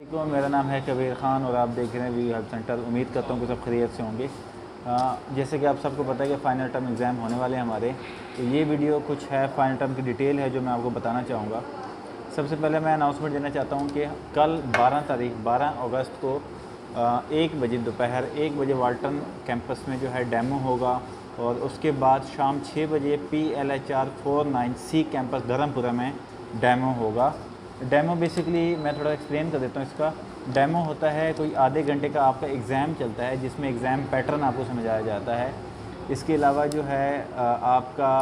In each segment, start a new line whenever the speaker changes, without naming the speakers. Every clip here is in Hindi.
वालेकुम, मेरा नाम है कबीर ख़ान और आप देख रहे हैं वी हेल्प सेंटर। उम्मीद करता हूँ कि सब खैरियत से होंगे। जैसे कि आप सबको पता है कि फ़ाइनल टर्म एग्ज़ाम होने वाले हैं हमारे, तो ये वीडियो कुछ है फ़ाइनल टर्म की डिटेल है जो मैं आपको बताना चाहूँगा। सबसे पहले मैं अनाउंसमेंट देना चाहता हूँ कि कल 12 अगस्त को 1 बजे दोपहर 1 बजे वाल्टन कैंपस में जो है डेमो होगा और उसके बाद शाम 6 बजे PLHR 49C कैंपस धर्मपुरा में डेमो होगा। डेमो बेसिकली मैं थोड़ा एक्सप्लेन कर देता हूँ इसका। डेमो होता है कोई आधे घंटे का आपका एग्ज़ाम चलता है जिसमें एग्ज़ाम पैटर्न आपको समझाया जाता है। इसके अलावा जो है आपका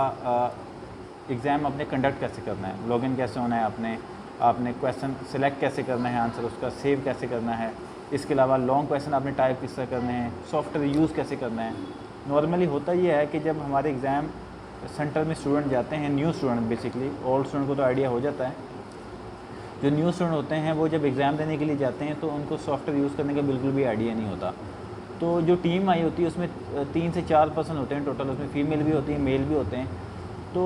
एग्ज़ाम अपने कंडक्ट कैसे करना है, लॉगिन कैसे होना है, आपने क्वेश्चन सिलेक्ट कैसे करना है, आंसर उसका सेव कैसे करना है। इसके अलावा लॉन्ग क्वेश्चन आपने टाइप किस तरह करने हैं, सॉफ्टवेयर यूज़ कैसे करना है। नॉर्मली होता ये है कि जब हमारे एग्ज़ाम सेंटर में स्टूडेंट जाते हैं, new student basically, old student को तो आइडिया हो जाता है। जो न्यू स्टूडेंट होते हैं वो जब एग्ज़ाम देने के लिए जाते हैं तो उनको सॉफ्टवेयर यूज़ करने का बिल्कुल भी आइडिया नहीं होता। तो जो टीम आई होती है उसमें 3 से 4 पर्सन होते हैं टोटल, उसमें फ़ीमेल भी होती हैं, मेल भी होते हैं। तो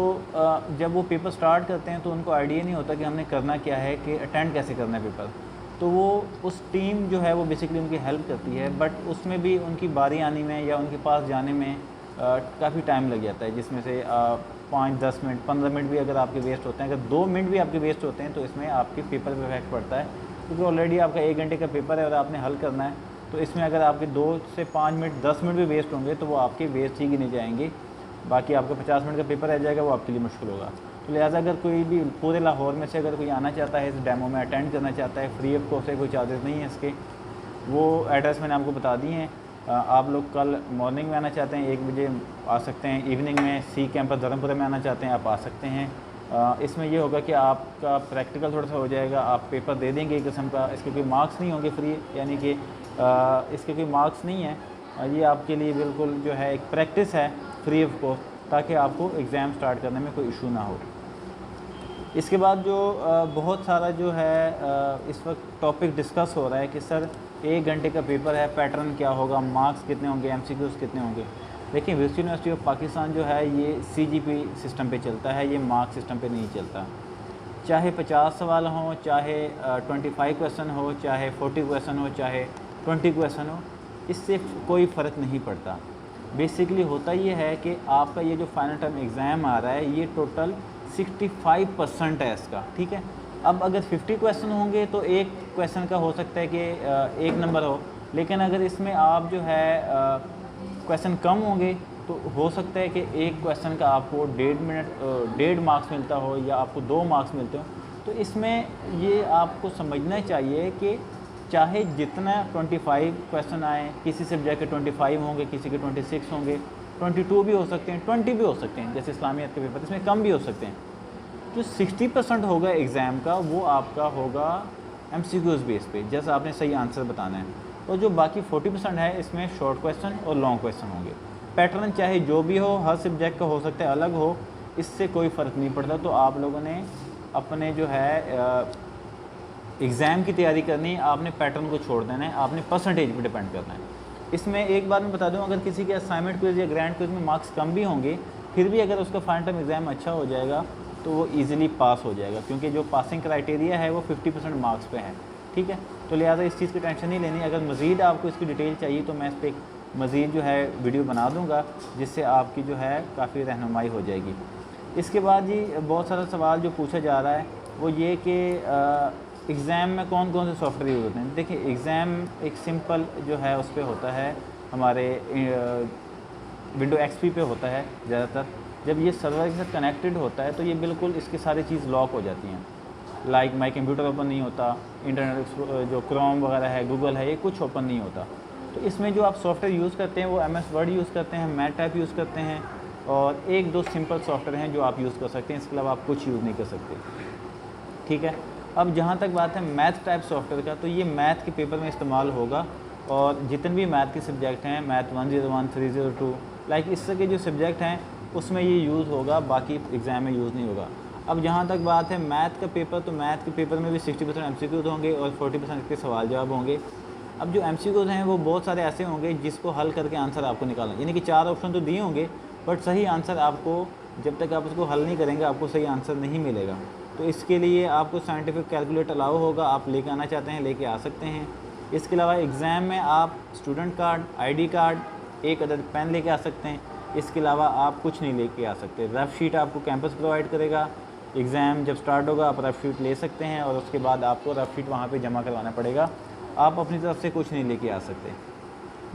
जब वो पेपर स्टार्ट करते हैं तो उनको आइडिया नहीं होता कि हमने करना क्या है, कि अटेंड कैसे करना है पेपर। तो वो उस टीम जो है वो बेसिकली उनकी हेल्प करती है, बट उसमें भी उनकी बारी आने में या उनके पास जाने में काफ़ी टाइम लग जाता है, जिसमें से 5-10 मिनट 15 मिनट भी अगर आपके वेस्ट होते हैं। अगर 2 मिनट भी आपके वेस्ट होते हैं तो इसमें आपके पेपर पर इफेक्ट पड़ता है, क्योंकि ऑलरेडी आपका 1 घंटे का पेपर है और आपने हल करना है। तो इसमें अगर आपके 2 से 5 मिनट 10 मिनट भी वेस्ट होंगे तो वो आपके वेस्ट ही गिने जाएंगे। बाकी आपका 50 मिनट का पेपर रह जाएगा, वो आपके लिए मुश्किल होगा। तो लिहाजा अगर कोई भी पूरे लाहौर में से अगर कोई आना चाहता है, इस डेमो में अटेंड करना चाहता है, फ्री ऑफ कॉस्ट है, कोई चार्जेस नहीं है इसके, वो एड्रेस मैंने आपको बता दिए हैं। आप लोग कल मॉर्निंग में आना चाहते हैं 1 बजे आ सकते हैं, इवनिंग में सी कैंपस धर्मपुरा में आना चाहते हैं आप आ सकते हैं। इसमें ये होगा कि आपका प्रैक्टिकल थोड़ा सा हो जाएगा, आप पेपर दे देंगे एक किस्म का, इसके कोई मार्क्स नहीं होंगे फ्री, यानी कि इसके कोई मार्क्स नहीं है। ये आपके लिए बिल्कुल जो है एक प्रैक्टिस है फ्री ऑफ कॉस्ट, ताकि आपको एग्ज़ाम स्टार्ट करने में कोई इशू ना हो। इसके बाद जो बहुत सारा जो है इस वक्त टॉपिक डिस्कस हो रहा है कि सर 1 घंटे का पेपर है, पैटर्न क्या होगा, मार्क्स कितने होंगे, MCQs कितने होंगे। देखिए यूनिवर्सिटी ऑफ पाकिस्तान जो है ये CGP सिस्टम पे चलता है, ये मार्क्स सिस्टम पे नहीं चलता। चाहे 50 सवाल हों, चाहे 25 क्वेश्चन हो, चाहे 40 क्वेश्चन हो, चाहे 20 क्वेश्चन हो, इससे कोई फ़र्क नहीं पड़ता। बेसिकली होता ये है कि आपका ये जो फाइनल टर्म एग्ज़ाम आ रहा है ये टोटल 65% है इसका, ठीक है। अब अगर 50 क्वेश्चन होंगे तो एक क्वेश्चन का हो सकता है कि 1 नंबर हो, लेकिन अगर इसमें आप जो है क्वेश्चन कम होंगे तो हो सकता है कि एक क्वेश्चन का आपको 1.5 मार्क्स मिलता हो या आपको 2 मार्क्स मिलते हो। तो इसमें ये आपको समझना चाहिए कि चाहे जितना 25 क्वेश्चन आए, किसी सब्जेक्ट के 25 होंगे, किसी के 26 होंगे, 22 भी हो सकते हैं, 20 भी हो सकते हैं, जैसे इस्लामियत के पेपर इसमें कम भी हो सकते हैं। जो 60% होगा एग्ज़ाम का वो आपका होगा MCQs बेस पे, जैसा आपने सही आंसर बताना है। और जो बाकी 40% है इसमें शॉर्ट क्वेश्चन और लॉन्ग क्वेश्चन होंगे। पैटर्न चाहे जो भी हो, हर सब्जेक्ट का हो सकता है अलग हो, इससे कोई फ़र्क नहीं पड़ता। तो आप लोगों ने अपने जो है एग्ज़ाम की तैयारी करनी है, आपने पैटर्न को छोड़ देना है, आपने परसेंटेज पर डिपेंड करना है। इसमें एक बात मैं बता दूं, अगर किसी के असाइनमेंट क्विज़ या ग्रैंड क्विज़ में मार्क्स कम भी होंगे, फिर भी अगर उसका फाइनल टर्म एग्ज़ाम अच्छा हो जाएगा तो वो ईज़िली पास हो जाएगा, क्योंकि जो पासिंग क्राइटेरिया है वो 50% मार्क्स पे है, ठीक है। तो लिहाजा इस चीज़ की टेंशन नहीं लेनी। अगर मज़ीद आपको इसकी डिटेल चाहिए तो मैं इस पर मज़ीद जो है वीडियो बना दूँगा, जिससे आपकी जो है काफ़ी रहनुमाई हो जाएगी। इसके बाद जी बहुत सारा सवाल जो पूछा जा रहा है वो ये कि एग्ज़ाम में कौन कौन से सॉफ्टवेयर यूज़ होते हैं। देखिए एग्ज़ाम एक सिंपल जो है उस पर होता है, हमारे विंडो XP पे होता है ज़्यादातर। जब ये सर्वर के साथ कनेक्टेड होता है तो ये बिल्कुल इसकी सारी चीज़ लॉक हो जाती हैं, लाइक माई कंप्यूटर ओपन नहीं होता, इंटरनेट जो क्रोम वगैरह है, गूगल है, ये कुछ ओपन नहीं होता। तो इसमें जो आप सॉफ्टवेयर यूज़ करते हैं वो MS वर्ड यूज़ करते हैं, मैथ टाइप यूज़ करते हैं, और 1-2 सिंपल सॉफ्टवेयर हैं जो आप यूज़ कर सकते हैं, इसके अलावा आप कुछ यूज़ नहीं कर सकते, ठीक है। अब जहाँ तक बात है मैथ टाइप सॉफ्टवेयर का, तो ये मैथ के पेपर में इस्तेमाल होगा, और जितने भी मैथ के सब्जेक्ट हैं, मैथ 101, 302, लाइक इस तरह के जो सब्जेक्ट हैं उसमें ये यूज़ होगा, बाकी एग्ज़ाम में यूज़ नहीं होगा। अब जहाँ तक बात है मैथ का पेपर, तो मैथ के पेपर में भी 60% MCQs होंगे और 40% इसके सवाल जवाब होंगे। अब जो MCQs हैं वो बहुत सारे ऐसे होंगे जिसको हल करके आंसर आपको निकालना, यानी कि 4 ऑप्शन तो दिए होंगे, बट सही आंसर आपको, जब तक आप उसको हल नहीं करेंगे आपको सही आंसर नहीं मिलेगा। तो इसके लिए आपको साइंटिफिक कैलकुलेटर अलाउ होगा, आप लेके आना चाहते हैं लेके आ सकते हैं। इसके अलावा एग्ज़ाम में आप स्टूडेंट कार्ड, आईडी कार्ड, एक अदद पेन लेके आ सकते हैं। इसके अलावा आप कुछ नहीं लेके आ सकते। रफ़ शीट आपको कैंपस प्रोवाइड करेगा। एग्ज़ाम जब स्टार्ट होगा आप रफ़ शीट ले सकते हैं और उसके बाद आपको रफ़ शीट वहाँ पे जमा करवाना पड़ेगा। आप अपनी तरफ से कुछ नहीं लेके आ सकते।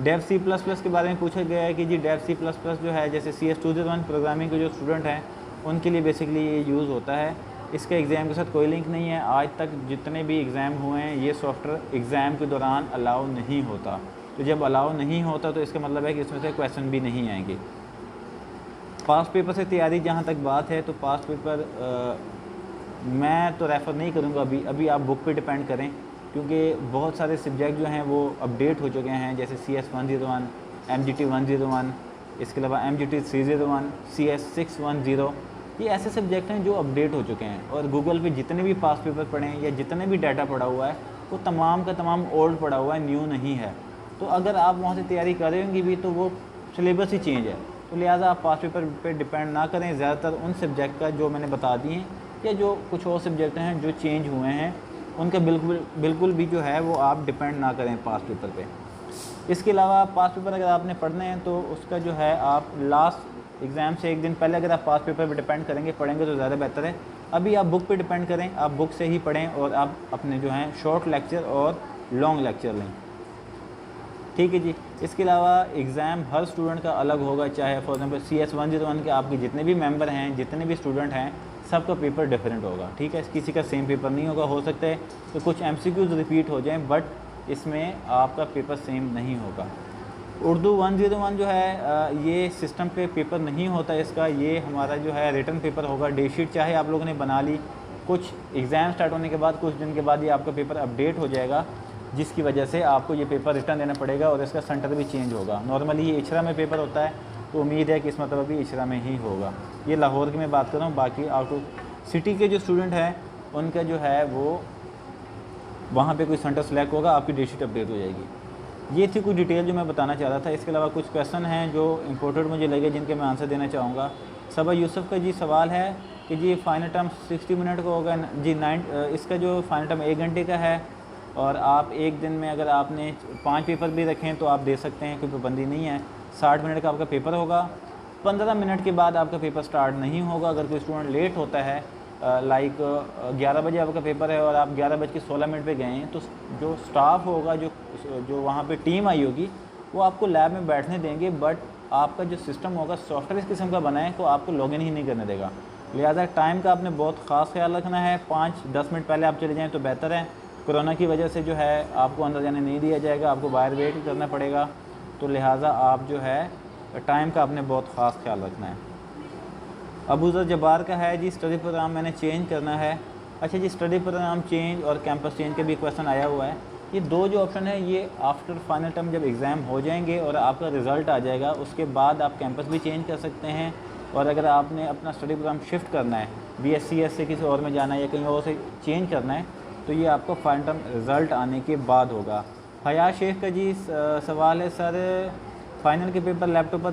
डेव C++ के बारे में पूछा गया है कि जी डेव C++ जो है, जैसे CS201 प्रोग्रामिंग के जो स्टूडेंट हैं उनके लिए बेसिकली ये यूज़ होता है। इसके एग्ज़ाम के साथ कोई लिंक नहीं है। आज तक जितने भी एग्ज़ाम हुए हैं ये सॉफ्टवेयर एग्ज़ाम के दौरान अलाउ नहीं होता। तो जब अलाउ नहीं होता तो इसका मतलब है कि इसमें से क्वेश्चन भी नहीं आएंगे। पास्ट पेपर से तैयारी जहाँ तक बात है, तो पास्ट पेपर मैं तो रेफ़र नहीं करूँगा अभी आप बुक पे डिपेंड करें, क्योंकि बहुत सारे सब्जेक्ट जो हैं वो अपडेट हो चुके हैं, जैसे CS101, MGT 101, इसके अलावा MGT 301, CS 610, ये ऐसे सब्जेक्ट हैं जो अपडेट हो चुके हैं। और गूगल पे जितने भी पास्ट पेपर पढ़े हैं या जितने भी डाटा पड़ा हुआ है वो तमाम का तमाम ओल्ड पड़ा हुआ है, न्यू नहीं है। तो अगर आप वहाँ से तैयारी करेंगे भी तो वो सिलेबस ही चेंज है, तो लिहाजा आप पास्ट पेपर पे डिपेंड ना करें। ज़्यादातर उन सब्जेक्ट का जो मैंने बता दिए हैं या जो कुछ और सब्जेक्ट हैं जो चेंज हुए हैं उनका बिल्कुल भी जो है वो आप डिपेंड ना करें पास्ट पेपर पे। इसके अलावा पास्ट पेपर अगर आपने पढ़ने हैं तो उसका जो है आप लास्ट एग्ज़ाम से एक दिन पहले अगर आप पास्ट पेपर पे डिपेंड पढ़ेंगे तो ज़्यादा बेहतर है। अभी आप बुक पे डिपेंड करें, आप बुक से ही पढ़ें और आप अपने जो हैं शॉर्ट लेक्चर और लॉन्ग लेक्चर लें, ठीक है जी। इसके अलावा एग्ज़ाम हर स्टूडेंट का अलग होगा, चाहे फॉर एग्जांपल CS101 के आपके जितने भी मेंबर हैं, जितने भी स्टूडेंट हैं, सबका पेपर डिफरेंट होगा, ठीक है। किसी का सेम पेपर नहीं होगा। हो सकता है तो कुछ MCQs रिपीट हो जाएं, बट इसमें आपका पेपर सेम नहीं होगा। उर्दू 101 जो है ये सिस्टम पे पेपर नहीं होता इसका, ये हमारा जो है रिटन पेपर होगा। डे शीट चाहे आप लोगों ने बना ली, कुछ एग्ज़ाम स्टार्ट होने के बाद कुछ दिन के बाद ये आपका पेपर अपडेट हो जाएगा, जिसकी वजह से आपको ये पेपर रिटर्न देना पड़ेगा और इसका सेंटर भी चेंज होगा। नॉर्मली ये इचरा में पेपर होता है, तो उम्मीद है कि इस मतलब भी इचरा में ही होगा। ये लाहौर की मैं बात कर रहा हूँ, बाकी आउट ऑफ सिटी के जो स्टूडेंट हैं उनका जो है वो वहाँ पे कोई सेंटर सेलेक्ट होगा, आपकी डेट शीट अपडेट हो जाएगी। ये थी कुछ डिटेल जो मैं बताना चाह रहा था। इसके अलावा कुछ क्वेश्चन हैं जो इम्पोर्टेंट मुझे लगे, जिनके मैं आंसर देना चाहूँगा। सबा यूसुफ का जी सवाल है कि जी फाइनल टर्म 60 मिनट का होगा जी। इसका जो फाइनल टर्म 1 घंटे का है और आप एक दिन में अगर आपने 5 पेपर भी रखें तो आप दे सकते हैं, कोई पाबंदी नहीं है। 60 मिनट का आपका पेपर होगा। 15 मिनट के बाद आपका पेपर स्टार्ट नहीं होगा। अगर कोई स्टूडेंट लेट होता है, लाइक 11 बजे आपका पेपर है और आप 11:16 पे गए हैं, तो जो स्टाफ होगा, जो वहाँ पे टीम आई होगी, वो आपको लैब में बैठने देंगे, बट आपका जो सिस्टम होगा सॉफ्टवेयर इस किस्म का बना है तो आपको लॉगिन ही नहीं करने देगा। लिहाजा टाइम का आपने बहुत ख़ास ख्याल रखना है। 5-10 मिनट पहले आप चले जाएँ तो बेहतर है। कोरोना की वजह से जो है आपको अंदर जाने नहीं दिया जाएगा, आपको बाहर वेट करना पड़ेगा। तो लिहाजा आप जो है टाइम का आपने बहुत ख़ास ख्याल रखना है। अबूज़र जब्बार का है जी स्टडी प्रोग्राम मैंने चेंज करना है। अच्छा जी, स्टडी प्रोग्राम चेंज और कैंपस चेंज का भी क्वेश्चन आया हुआ है। ये दो जो ऑप्शन है ये आफ्टर फाइनल टर्म जब एग्ज़ाम हो जाएंगे और आपका रिज़ल्ट आ जाएगा, उसके बाद आप कैंपस भी चेंज कर सकते हैं। और अगर आपने अपना स्टडी प्रोग्राम शिफ्ट करना है, BSc से किसी और में जाना है या कहीं और से चेंज करना है, तो ये आपको फाइनल टर्म रिज़ल्ट आने के बाद होगा। हया शेख का जी सवाल है, सर फाइनल के पेपर लैपटॉप पर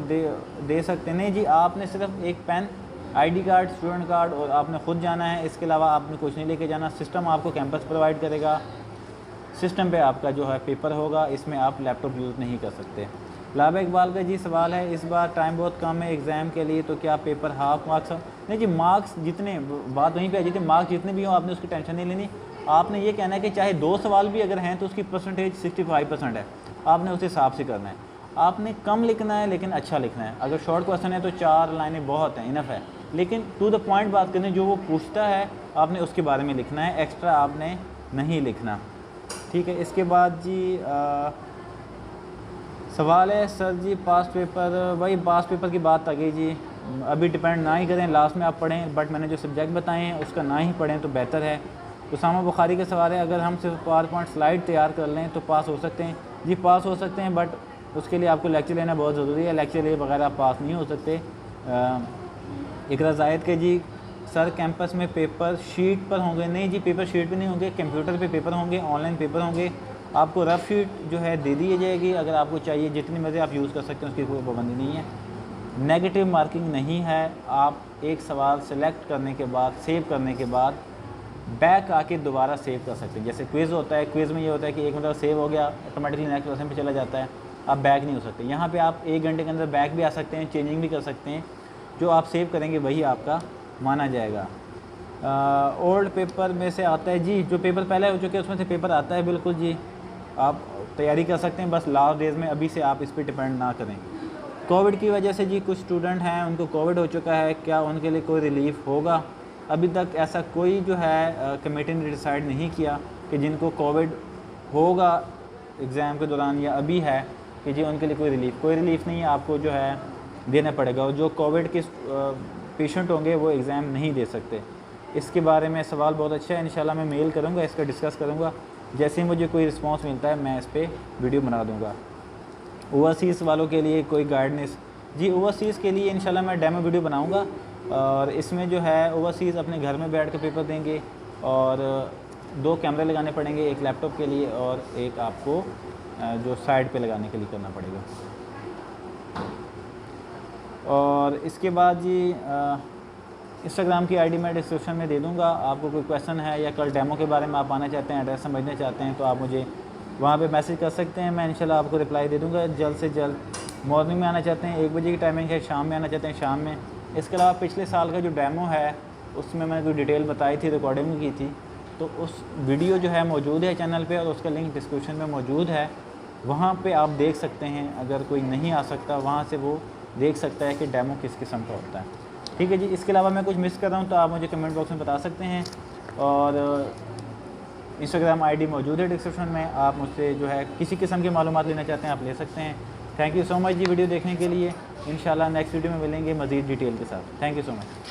दे सकते नहीं जी। आपने सिर्फ एक pen, ID card, student card और आपने ख़ुद जाना है। इसके अलावा आपने कुछ नहीं लेके जाना। सिस्टम आपको कैंपस प्रोवाइड करेगा, सिस्टम पे आपका जो है पेपर होगा, इसमें आप लैपटॉप यूज़ नहीं कर सकते। लाबा इकबाल का जी सवाल है, इस बार टाइम बहुत कम है एग्ज़ाम के लिए, तो क्या पेपर हाफ मार्क्स? नहीं जी, मार्क्स जितने, बात वहीं पे आ जाती है, मार्क्स जितने भी हों आपने उसकी टेंशन नहीं लेनी। आपने ये कहना है कि चाहे 2 सवाल भी अगर हैं तो उसकी परसेंटेज 65% है, आपने उस हिसाब से करना है। आपने कम लिखना है लेकिन अच्छा लिखना है। अगर शॉर्ट क्वेश्चन है तो 4 लाइनें बहुत हैं, इनफ है, लेकिन टू द पॉइंट बात करनी, जो वो पूछता है आपने उसके बारे में लिखना है, एक्स्ट्रा आपने नहीं लिखना, ठीक है। इसके बाद जी सवाल है, सर जी पास्ट पेपर, वही पास्ट पेपर की बात आ गई जी। अभी डिपेंड ना ही करें, लास्ट में आप पढ़ें, बट मैंने जो सब्जेक्ट बताए हैं उसका ना ही पढ़ें तो बेहतर है। उसामा बुखारी का सवाल है, अगर हम सिर्फ पावर पॉइंट स्लाइड तैयार कर लें तो पास हो सकते हैं? जी पास हो सकते हैं, बट उसके लिए आपको लेक्चर लेना बहुत ज़रूरी है। लेक्चर लिए बगैर आप पास नहीं हो सकते। इकरा जायद के जी, सर कैंपस में पेपर शीट पर होंगे? नहीं जी, पेपर शीट पे नहीं होंगे, कंप्यूटर पे पेपर होंगे, ऑनलाइन पेपर होंगे। आपको रफ़ शीट जो है दे दी जाएगी, अगर आपको चाहिए जितनी मर्ज़ी आप यूज़ कर सकते हैं, उसकी कोई पाबंदी नहीं है। नेगेटिव मार्किंग नहीं है। आप एक सवाल सेलेक्ट करने के बाद, सेव करने के बाद बैक आके दोबारा सेव कर सकते हैं। जैसे क्विज़ होता है, क्विज़ में ये होता है कि एक मतलब सेव हो गया, ऑटोमेटिकली नेक्स्ट क्वेश्चन पे चला जाता है, आप बैक नहीं हो सकते। यहाँ पे आप 1 घंटे के अंदर बैक भी आ सकते हैं, चेंजिंग भी कर सकते हैं, जो आप सेव करेंगे वही आपका माना जाएगा। ओल्ड पेपर में से आता है जी, जो पेपर पहले हो चुके हैं उसमें से पेपर आता है, बिल्कुल जी, आप तैयारी कर सकते हैं, बस लास्ट डेज में अभी से आप इस पर डिपेंड ना करें। कोविड की वजह से जी कुछ स्टूडेंट हैं उनको कोविड हो चुका है, क्या उनके लिए कोई रिलीफ होगा? अभी तक ऐसा कोई जो है कमेटी ने डिसाइड नहीं किया कि जिनको कोविड होगा एग्ज़ाम के दौरान या अभी है कि जी उनके लिए कोई रिलीफ नहीं है, आपको जो है देना पड़ेगा। और जो कोविड के पेशेंट होंगे वो एग्ज़ाम नहीं दे सकते। इसके बारे में सवाल बहुत अच्छा है, इंशाल्लाह मैं मेल करूँगा, इसका डिस्कस करूँगा, जैसे ही मुझे कोई रिस्पांस मिलता है मैं इस पर वीडियो बना दूँगा। ओवरसीज़ वालों के लिए कोई गाइडेंस जी, ओवरसीज़ के लिए इंशाल्लाह मैं डेमो वीडियो बनाऊँगा, और इसमें जो है ओवरसीज़ अपने घर में बैठ कर पेपर देंगे, और 2 कैमरे लगाने पड़ेंगे, एक लैपटॉप के लिए और एक आपको जो साइड पे लगाने के लिए करना पड़ेगा। और इसके बाद जी इंस्टाग्राम की आईडी मैं डिस्क्रिप्शन में दे दूँगा। आपको कोई क्वेश्चन है या कल डेमो के बारे में आप आना चाहते हैं, एड्रेस समझना चाहते हैं, तो आप मुझे वहाँ पे मैसेज कर सकते हैं, मैं इंशाल्लाह आपको रिप्लाई दे दूँगा जल्द से जल्द। मॉर्निंग में आना चाहते हैं 1 बजे की टाइमिंग है, शाम में आना चाहते हैं शाम में। इसके अलावा पिछले साल का जो डेमो है उसमें मैंने कोई डिटेल बताई थी, रिकॉर्डिंग की थी, तो उस वीडियो जो है मौजूद है चैनल पे, और उसका लिंक डिस्क्रिप्शन में मौजूद है, वहाँ पे आप देख सकते हैं। अगर कोई नहीं आ सकता वहाँ से वो देख सकता है कि डेमो किस किस्म का होता है। ठीक है जी, इसके अलावा मैं कुछ मिस कर रहा हूँ तो आप मुझे कमेंट बॉक्स में बता सकते हैं, और इंस्टाग्राम आईडी मौजूद है डिस्क्रिप्शन में, आप मुझसे जो है किसी किस्म की मालूमात लेना चाहते हैं आप ले सकते हैं। थैंक यू सो मच जी वीडियो देखने के लिए। इंशाल्लाह नेक्स्ट वीडियो में मिलेंगे मज़ीद डिटेल के साथ। Thank you so much.